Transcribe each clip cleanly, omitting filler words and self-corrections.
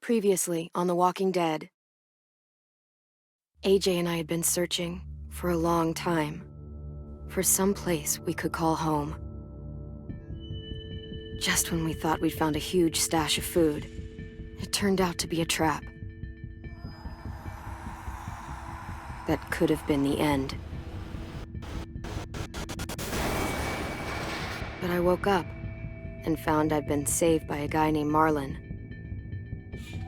Previously on The Walking Dead, AJ and I had been searching for a long time for some place we could call home. Just when we thought we'd found a huge stash of food, it turned out to be a trap. That could have been the end. But I woke up and found I'd been saved by a guy named Marlon,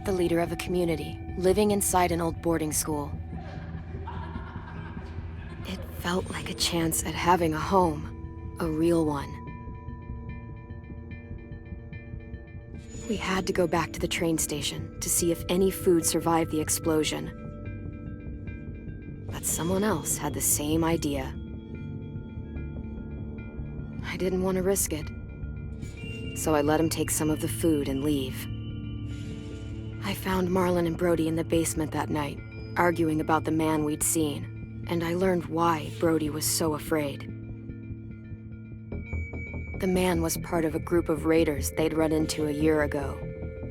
the leader of a community living inside an old boarding school. It felt like a chance at having a home, a real one. We had to go back to the train station to see if any food survived the explosion. But someone else had the same idea. I didn't want to risk it, so I let him take some of the food and leave. I found Marlon and Brody in the basement that night, arguing about the man we'd seen, and I learned why Brody was so afraid. The man was part of a group of raiders they'd run into a year ago.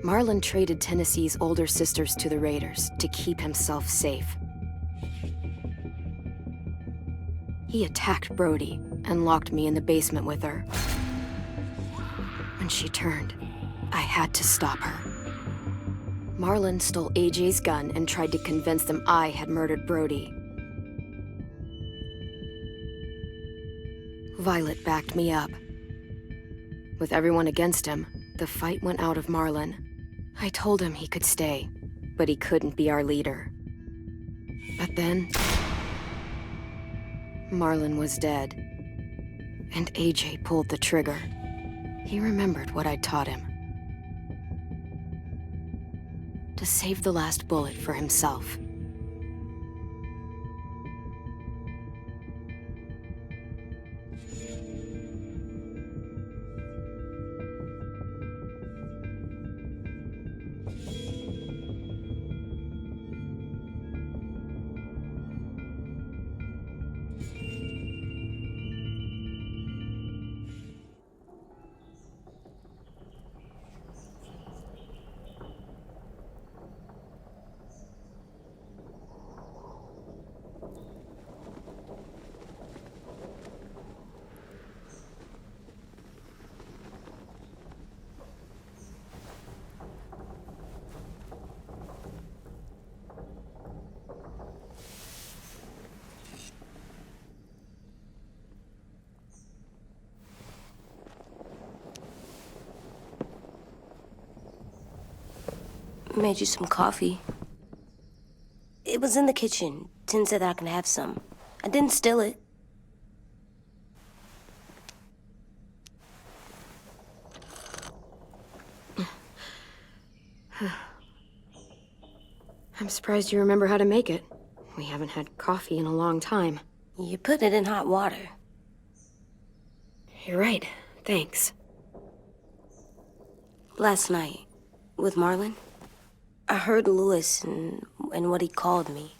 Marlon traded Tennessee's older sisters to the raiders to keep himself safe. He attacked Brody and locked me in the basement with her. When she turned, I had to stop her. Marlon stole AJ's gun and tried to convince them I had murdered Brody. Violet backed me up. With everyone against him, the fight went out of Marlon. I told him he could stay, but he couldn't be our leader. But then, Marlon was dead, and AJ pulled the trigger. He remembered what I'd taught him. To save the last bullet for himself. Made you some coffee. It was in the kitchen. Tin said that I can have some. I didn't steal it. I'm surprised you remember how to make it. We haven't had coffee in a long time. You put it in hot water. You're right. Thanks. Last night, with Marlon, I heard Lewis and what he called me.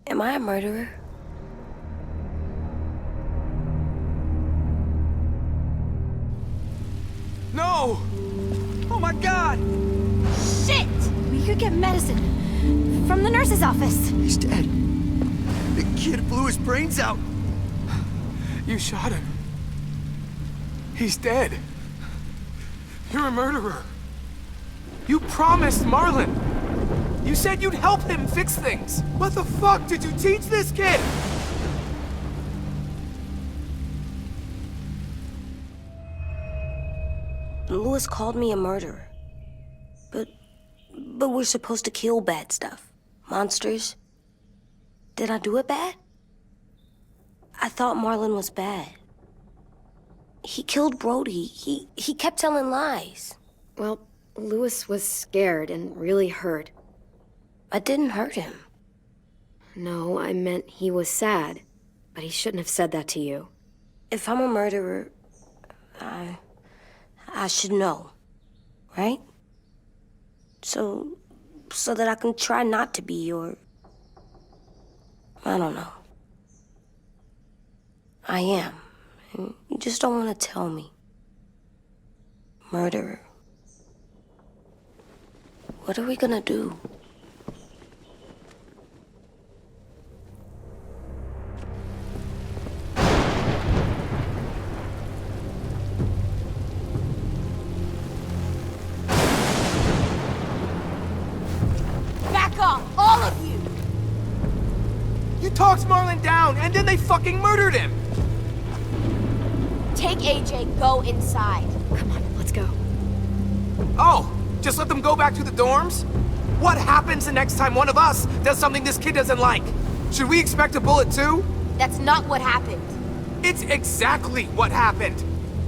Am I a murderer? No! Oh my God! Shit! We could get medicine from the nurse's office. He's dead. The kid blew his brains out. You shot him. He's dead. You're a murderer. You promised Marlon. You said you'd help him fix things. What the fuck did you teach this kid? Lewis called me a murderer. But we're supposed to kill bad stuff. Monsters. Did I do it bad? I thought Marlon was bad. He killed Brody. He kept telling lies. Well, Lewis was scared and really hurt. I didn't hurt him. No, I meant he was sad. But he shouldn't have said that to you. If I'm a murderer, I should know, right? So that I can try not to be, or I don't know. I am. And you just don't want to tell me. Murderer. What are we gonna do? Back off, all of you! You talked Marlon down, and then they fucking murdered him! Take AJ, go inside. Come on, let's go. Oh, just let them go back to the dorms? What happens the next time one of us does something this kid doesn't like? Should we expect a bullet too? That's not what happened. It's exactly what happened.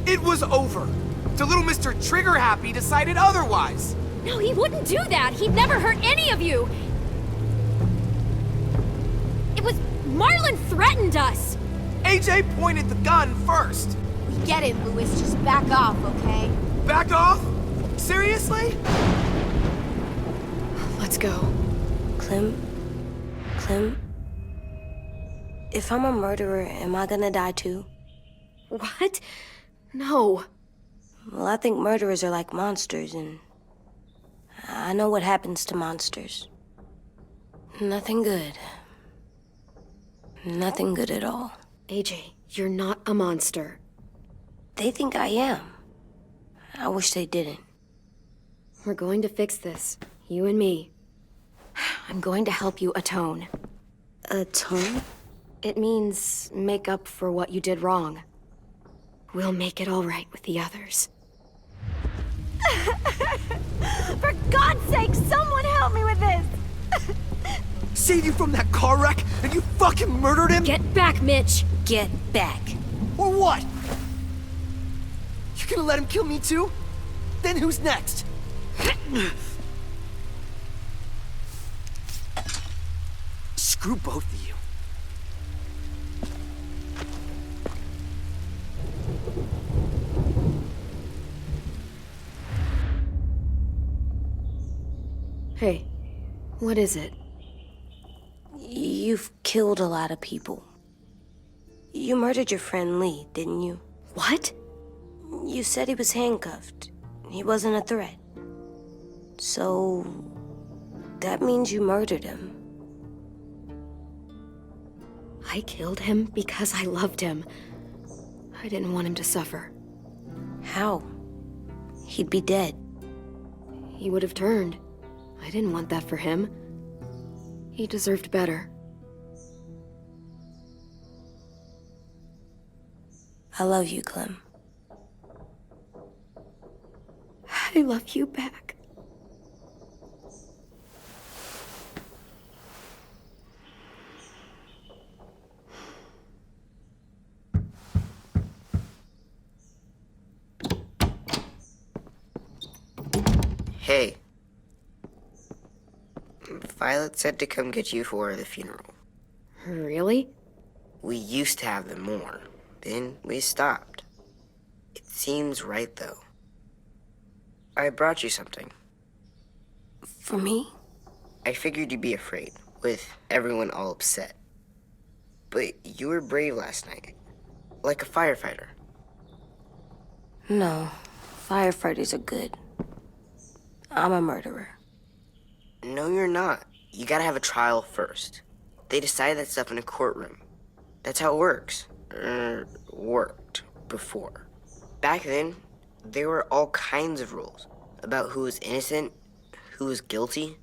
It was over. The little Mr. Trigger Happy decided otherwise. No, he wouldn't do that. He'd never hurt any of you. It was Marlon threatened us. AJ pointed the gun first. We get it, Louis. Just back off, okay? Back off? Seriously? Let's go. Clem? If I'm a murderer, am I gonna die too? What? No. Well, I think murderers are like monsters, and I know what happens to monsters. Nothing good. Nothing good at all. AJ, you're not a monster. They think I am. I wish they didn't. We're going to fix this. You and me. I'm going to help you atone. Atone? It means make up for what you did wrong. We'll make it all right with the others. For God's sake, someone help me with this! Saved you from that car wreck, and you fucking murdered him? Get back, Mitch! Get back. Or what? You gonna let him kill me too? Then who's next? Screw both of you. Hey, what is it? You've killed a lot of people. You murdered your friend Lee, didn't you? What? You said he was handcuffed. He wasn't a threat. So, that means you murdered him. I killed him because I loved him. I didn't want him to suffer. How? He'd be dead. He would have turned. I didn't want that for him. He deserved better. I love you, Clem. I love you back. Hey. Violet said to come get you for the funeral. Really? We used to have them more. Then we stopped. It seems right, though. I brought you something. For me? I figured you'd be afraid, with everyone all upset. But you were brave last night. Like a firefighter. No. Firefighters are good. I'm a murderer. No, you're not. You gotta have a trial first. They decide that stuff in a courtroom. That's how it works. Worked before. Back then, there were all kinds of rules about who was innocent, who was guilty.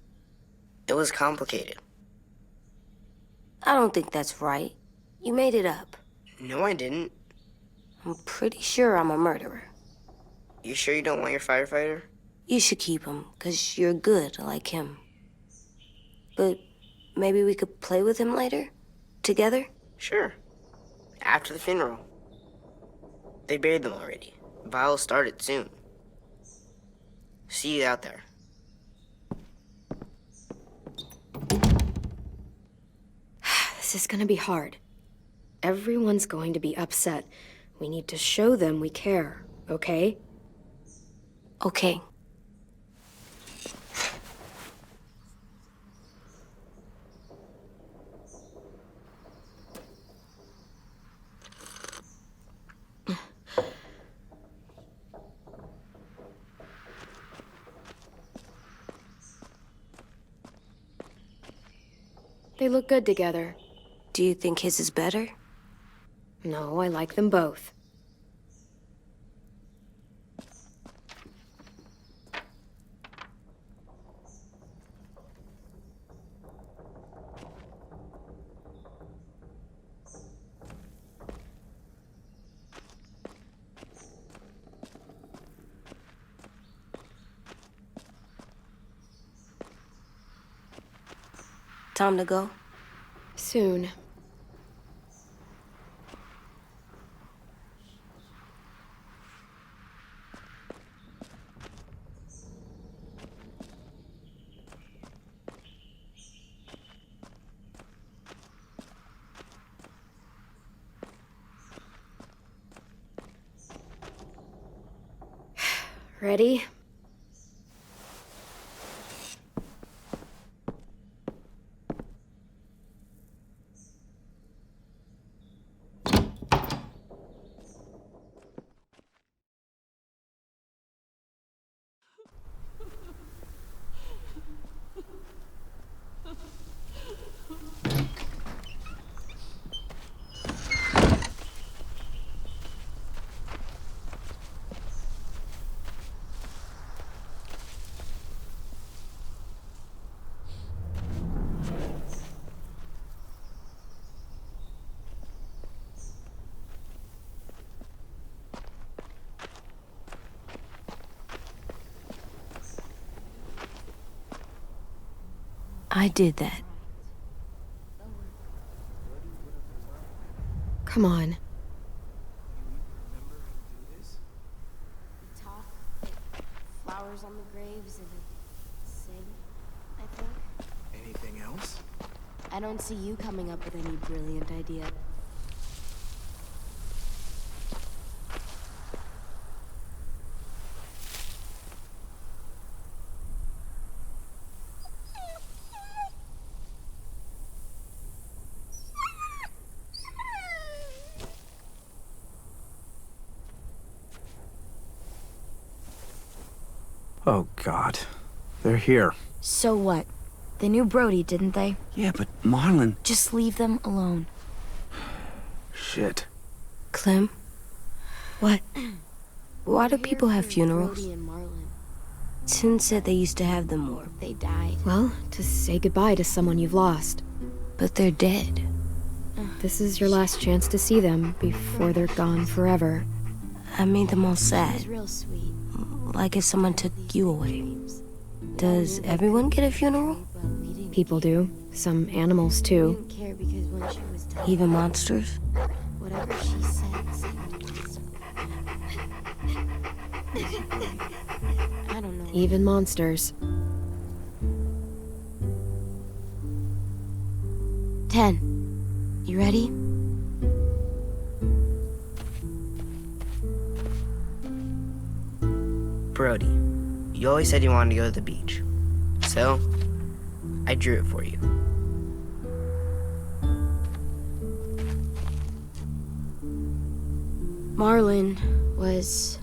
It was complicated. I don't think that's right. You made it up. No, I didn't. I'm pretty sure I'm a murderer. You sure you don't want your firefighter? You should keep him, 'cause you're good like him. But maybe we could play with him later? Together? Sure. After the funeral. They buried them already. Vile'll start it soon. See you out there. This is gonna be hard. Everyone's going to be upset. We need to show them we care, okay? Okay. They look good together. Do you think his is better? No, I like them both. Time to go? Soon. Ready? I did that. Come on. Talk, flowers on the graves, and sing, I think. Anything else? I don't see you coming up with any brilliant idea. Oh, God. They're here. So what? They knew Brody, didn't they? Yeah, but Marlon... Just leave them alone. Shit. Clem? What? Why do people have funerals? Brody and Marlon, Tin said they used to have them more. they died. Well, to say goodbye to someone you've lost. But they're dead. This is your last chance to see them before they're gone forever. I made them all It sad. was real sweet. Like if someone took you away. Does everyone get a funeral? But we didn't People do. Some animals, too. care because when she was done, Even monsters? whatever she said seemed peaceful. I don't know. Even monsters. 10. You ready? Brody, you always said you wanted to go to the beach. So, I drew it for you. Marlon was...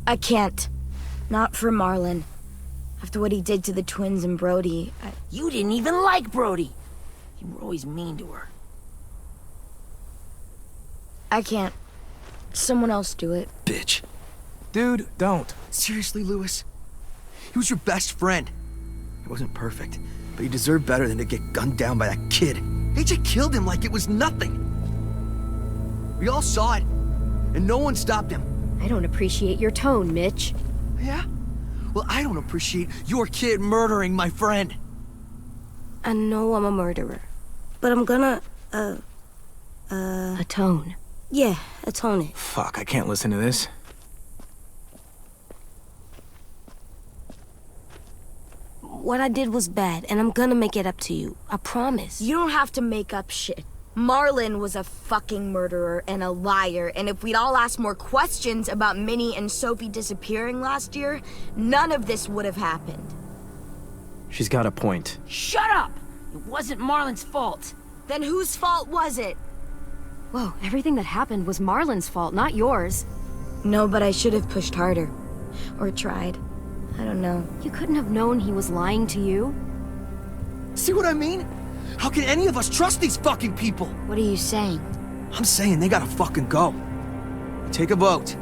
I can't. Not for Marlon. After what he did to the twins and Brody, You didn't even like Brody. You were always mean to her. I can't. Someone else do it. Bitch. Dude, don't. Seriously, Lewis? He was your best friend. He wasn't perfect, but he deserved better than to get gunned down by that kid. AJ killed him like it was nothing. We all saw it, and no one stopped him. I don't appreciate your tone, Mitch. Yeah? Well, I don't appreciate your kid murdering my friend. I know I'm a murderer. But I'm gonna, Atone. yeah, atone it. Fuck, I can't listen to this. What I did was bad, and I'm gonna make it up to you. I promise. You don't have to make up shit. Marlon was a fucking murderer and a liar, and if we'd all asked more questions about Minnie and Sophie disappearing last year, none of this would have happened. She's got a point. Shut up! It wasn't Marlon's fault. Then whose fault was it? Whoa, everything that happened was Marlon's fault, not yours. No, but I should have pushed harder. Or tried. I don't know. You couldn't have known he was lying to you. See what I mean? How can any of us trust these fucking people? What are you saying? I'm saying they gotta fucking go. Take a vote.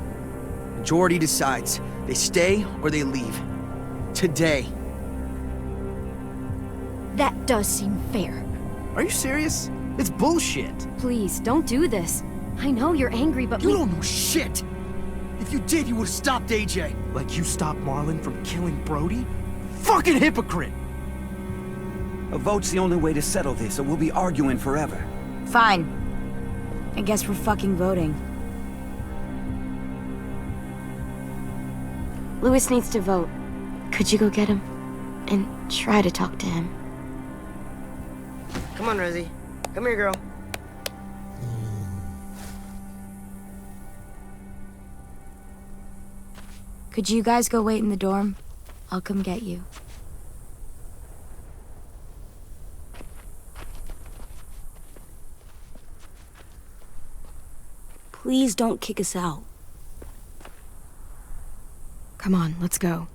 Majority decides. They stay or they leave. Today. That does seem fair. Are you serious? It's bullshit. Please, don't do this. I know you're angry, but You don't know shit! If you did, you would've stopped AJ. Like you stopped Marlon from killing Brody? Fucking hypocrite! A vote's the only way to settle this, or we'll be arguing forever. Fine. I guess we're fucking voting. Louis needs to vote. Could you go get him? And try to talk to him. Come on, Rosie. Come here, girl. Could you guys go wait in the dorm? I'll come get you. Please don't kick us out. come on, let's go.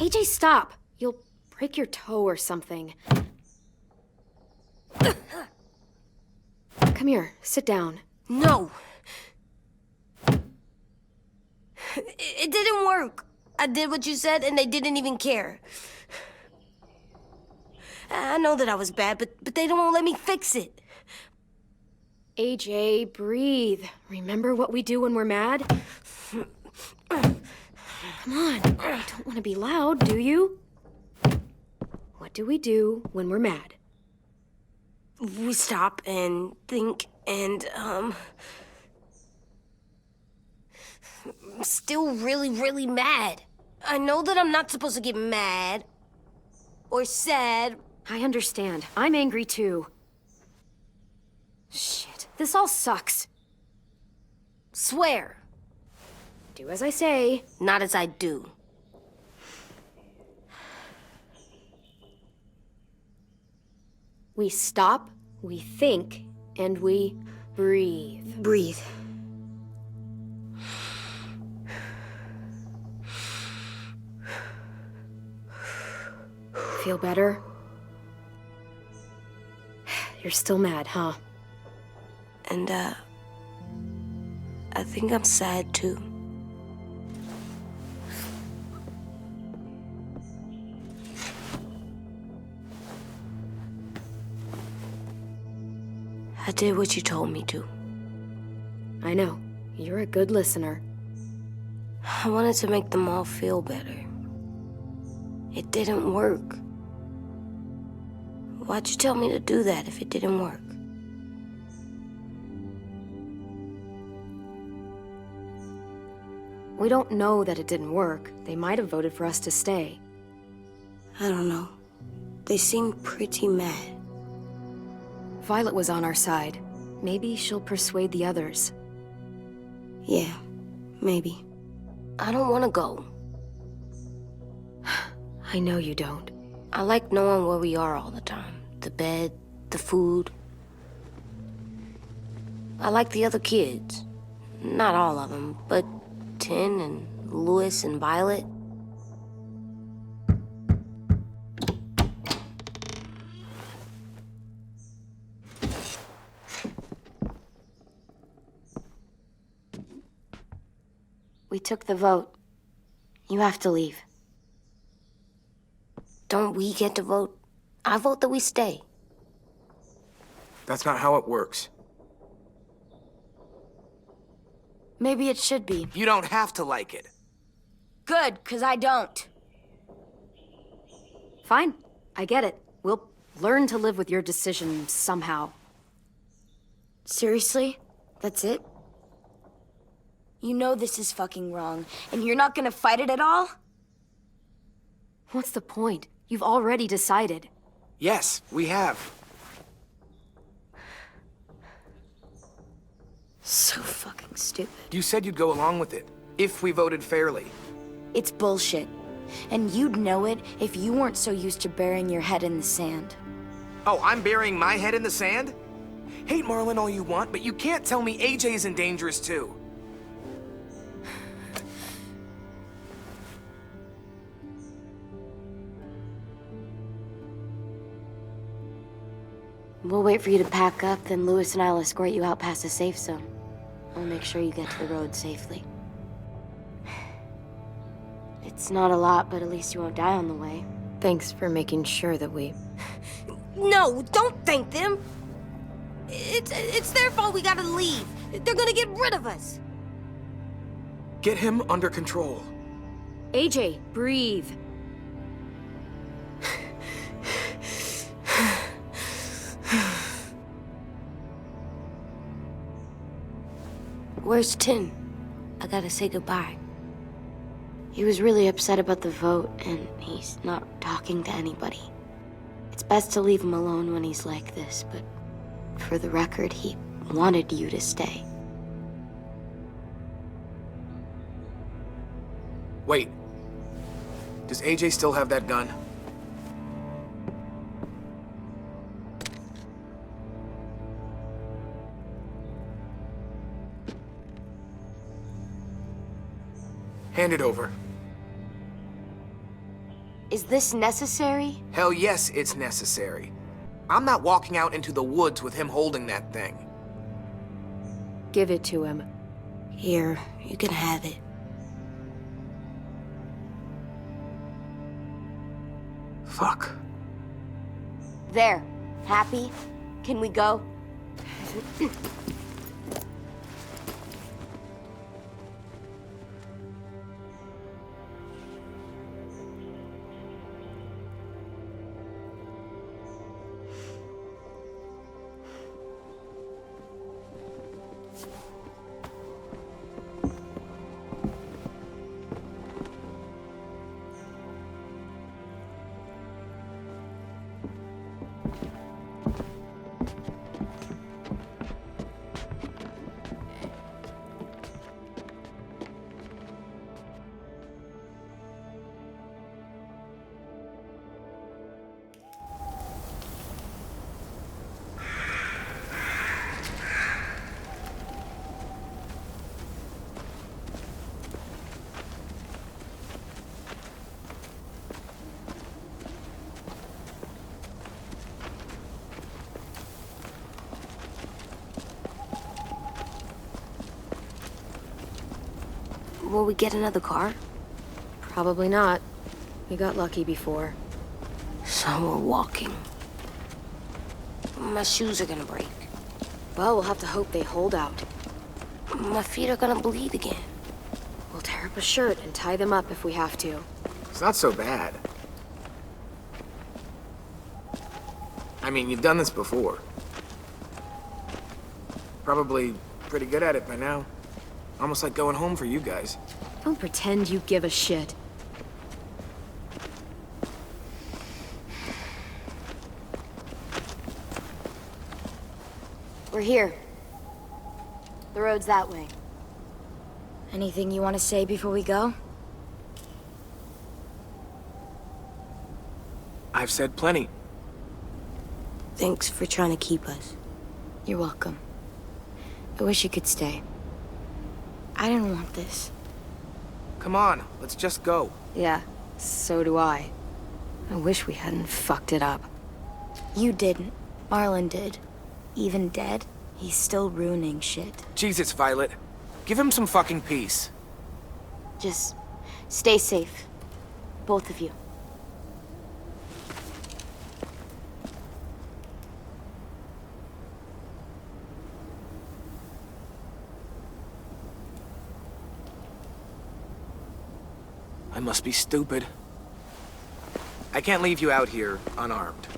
AJ, stop! You'll break your toe or something. Come here, sit down. No! It didn't work. I did what you said and they didn't even care. I know that I was bad, but they don't let me fix it. AJ, breathe. Remember what we do when we're mad? Come on, you don't want to be loud, do you? What do we do when we're mad? We stop and think and, I'm still really, really mad. I know that I'm not supposed to get mad or sad. I understand. I'm angry too. Shit, this all sucks. Swear. Do as I say. Not as I do. We stop, we think, and we breathe. Breathe. Feel better? You're still mad, huh? And, I think I'm sad too. I did what you told me to. I know. You're a good listener. I wanted to make them all feel better. It didn't work. Why'd you tell me to do that if it didn't work? We don't know that it didn't work. They might have voted for us to stay. I don't know. They seem pretty mad. Violet was on our side. Maybe she'll persuade the others. Yeah, maybe. I don't want to go. I know you don't. I like knowing where we are all the time. The bed, the food. I like the other kids. Not all of them, but Tin and Louis and Violet. We took the vote. You have to leave. Don't we get to vote? I vote that we stay. That's not how it works. Maybe it should be. You don't have to like it. Good, 'cause I don't. Fine. I get it. We'll learn to live with your decision somehow. Seriously? That's it? You know this is fucking wrong, and you're not gonna fight it at all? What's the point? You've already decided. Yes, we have. So fucking stupid. You said you'd go along with it, if we voted fairly. It's bullshit. And you'd know it if you weren't so used to burying your head in the sand. Oh, I'm burying my head in the sand? Hate Marlon all you want, but you can't tell me AJ isn't dangerous too. We'll wait for you to pack up, then Louis and I'll escort you out past the safe zone. I'll make sure you get to the road safely. It's not a lot, but at least you won't die on the way. Thanks for making sure that we... No, don't thank them! It's their fault we gotta leave. They're gonna get rid of us. Get him under control. AJ, breathe. Where's Tin? I gotta say goodbye. He was really upset about the vote, and he's not talking to anybody. It's best to leave him alone when he's like this, but for the record, he wanted you to stay. Wait. Does AJ still have that gun? Hand it over. Is this necessary? Hell yes, it's necessary. I'm not walking out into the woods with him holding that thing. Give it to him. Here, you can have it. Fuck. There. Happy? Can we go? Will we get another car? Probably not. We got lucky before. So we're walking. My shoes are gonna break. Well, we'll have to hope they hold out. My feet are gonna bleed again. We'll tear up a shirt and tie them up if we have to. It's not so bad. I mean, you've done this before. Probably pretty good at it by now. Almost like going home for you guys. Don't pretend you give a shit. We're here. The road's that way. Anything you want to say before we go? I've said plenty. Thanks for trying to keep us. You're welcome. I wish you could stay. I didn't want this. Come on, let's just go. Yeah, so do I. I wish we hadn't fucked it up. You didn't. Marlon did. Even dead, he's still ruining shit. Jesus, Violet. Give him some fucking peace. Just stay safe. Both of you. I must be stupid. I can't leave you out here unarmed.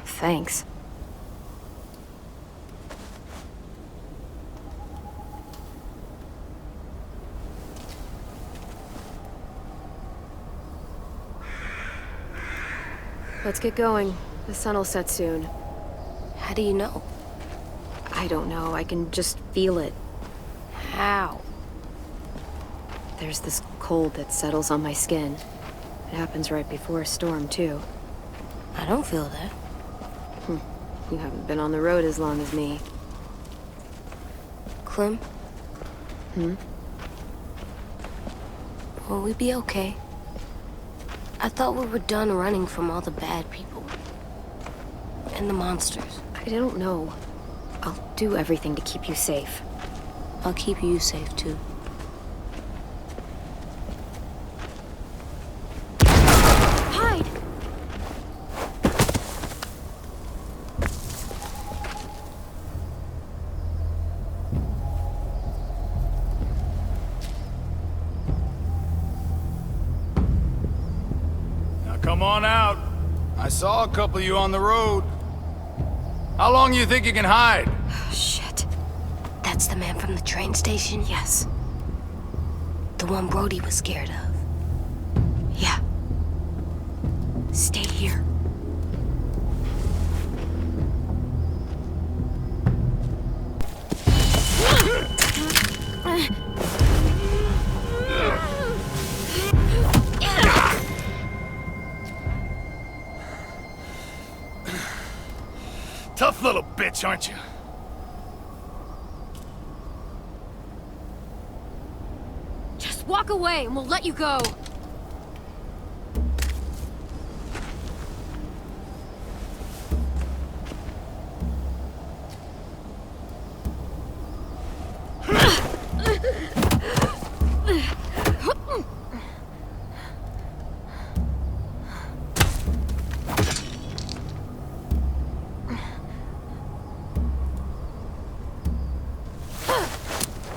Thanks. Let's get going. The sun will set soon. How do you know? I don't know. I can just feel it. How? There's this cold that settles on my skin. It happens right before a storm, too. I don't feel that. You haven't been on the road as long as me. Clem? Hmm? Will we be okay? I thought we were done running from all the bad people. And the monsters. I don't know. I'll do everything to keep you safe. I'll keep you safe, too. Hide! Come on out. I saw a couple of you on the road. How long you think you can hide? Shit. That's the man from the train station? Yes. The one Brody was scared of. Yeah. Stay here. Tough little bitch, aren't you? Just walk away and we'll let you go.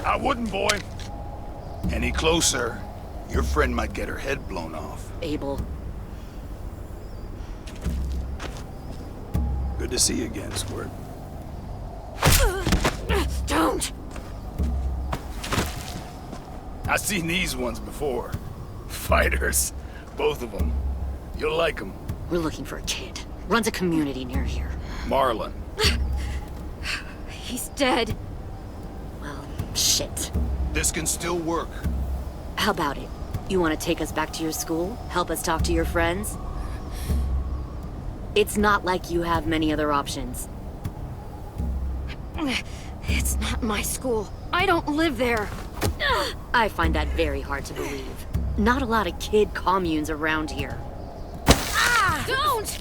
I wouldn't, boy. Any closer, your friend might get her head blown off. Abel. Good to see you again, Squirt. Don't! I've seen these ones before. Fighters. Both of them. You'll like them. We're looking for a kid. Runs a community near here. Marlon. He's dead. Well, shit. This can still work. How about it? You want to take us back to your school? Help us talk to your friends? It's not like you have many other options. It's not my school. I don't live there. I find that very hard to believe. Not a lot of kid communes around here. Don't!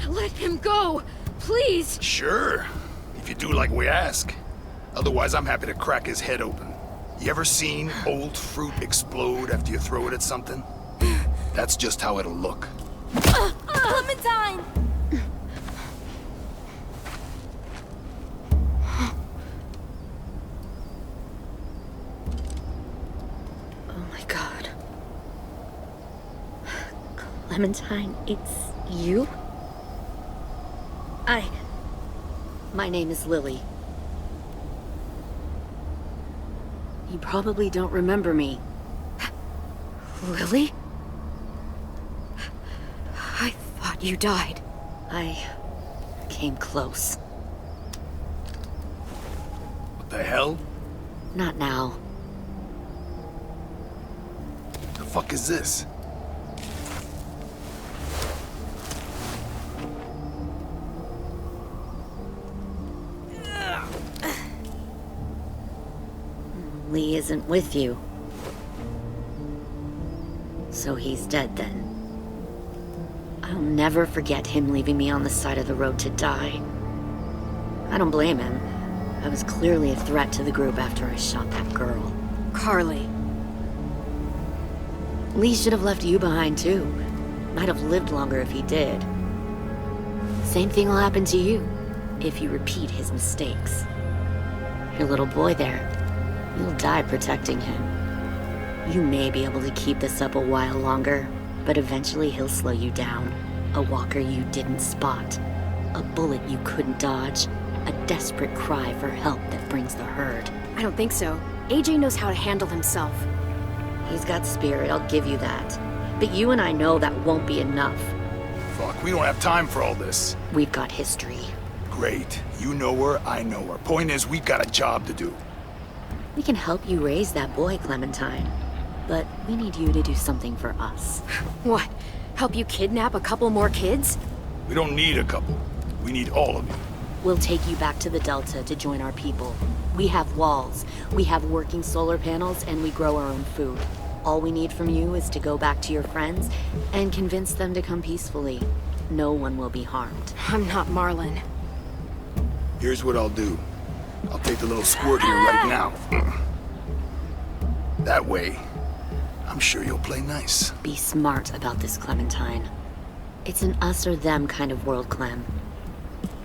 Let him go, please. Sure. If you do like we ask. Otherwise, I'm happy to crack his head open. You ever seen old fruit explode after you throw it at something? That's just how it'll look. Clementine! Clementine, it's you? My name is Lily. You probably don't remember me. Lily? I thought you died. I came close. What the hell? Not now. The fuck is this? Lee isn't with you. So he's dead then. I'll never forget him leaving me on the side of the road to die. I don't blame him. I was clearly a threat to the group after I shot that girl. Carly. Lee should have left you behind too. Might have lived longer if he did. Same thing will happen to you if you repeat his mistakes. Your little boy there, you'll die protecting him. You may be able to keep this up a while longer, but eventually he'll slow you down. A walker you didn't spot. A bullet you couldn't dodge. A desperate cry for help that brings the herd. I don't think so. AJ knows how to handle himself. He's got spirit, I'll give you that. But you and I know that won't be enough. Fuck, we don't have time for all this. We've got history. Great. You know her, I know her. Point is, we've got a job to do. We can help you raise that boy, Clementine. But we need you to do something for us. What? Help you kidnap a couple more kids? We don't need a couple. We need all of you. We'll take you back to the Delta to join our people. We have walls, we have working solar panels, and we grow our own food. All we need from you is to go back to your friends and convince them to come peacefully. No one will be harmed. I'm not Marlon. Here's what I'll do. I'll take the little squirt here right now. That way, I'm sure you'll play nice. Be smart about this, Clementine. It's an us or them kind of world, Clem.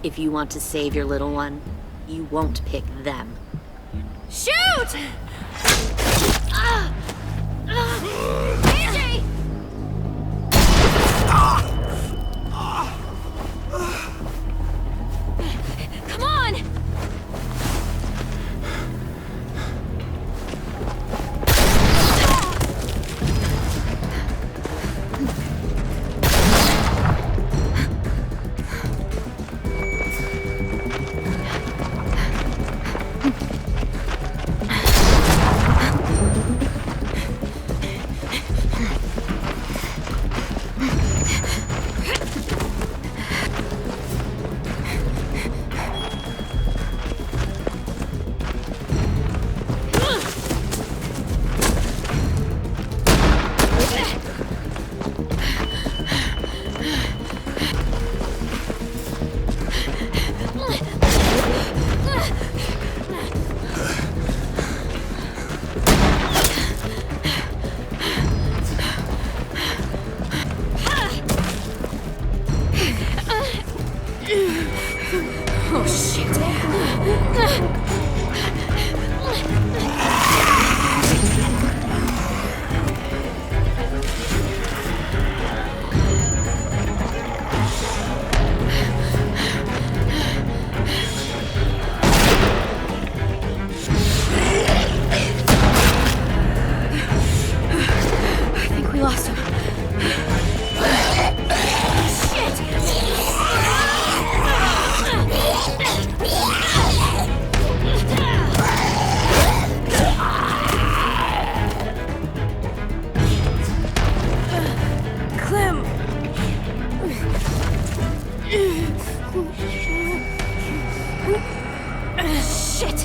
If you want to save your little one, you won't pick them. Shoot! AJ! Come on! Oh, shit. I think we lost him. Clem! Shit!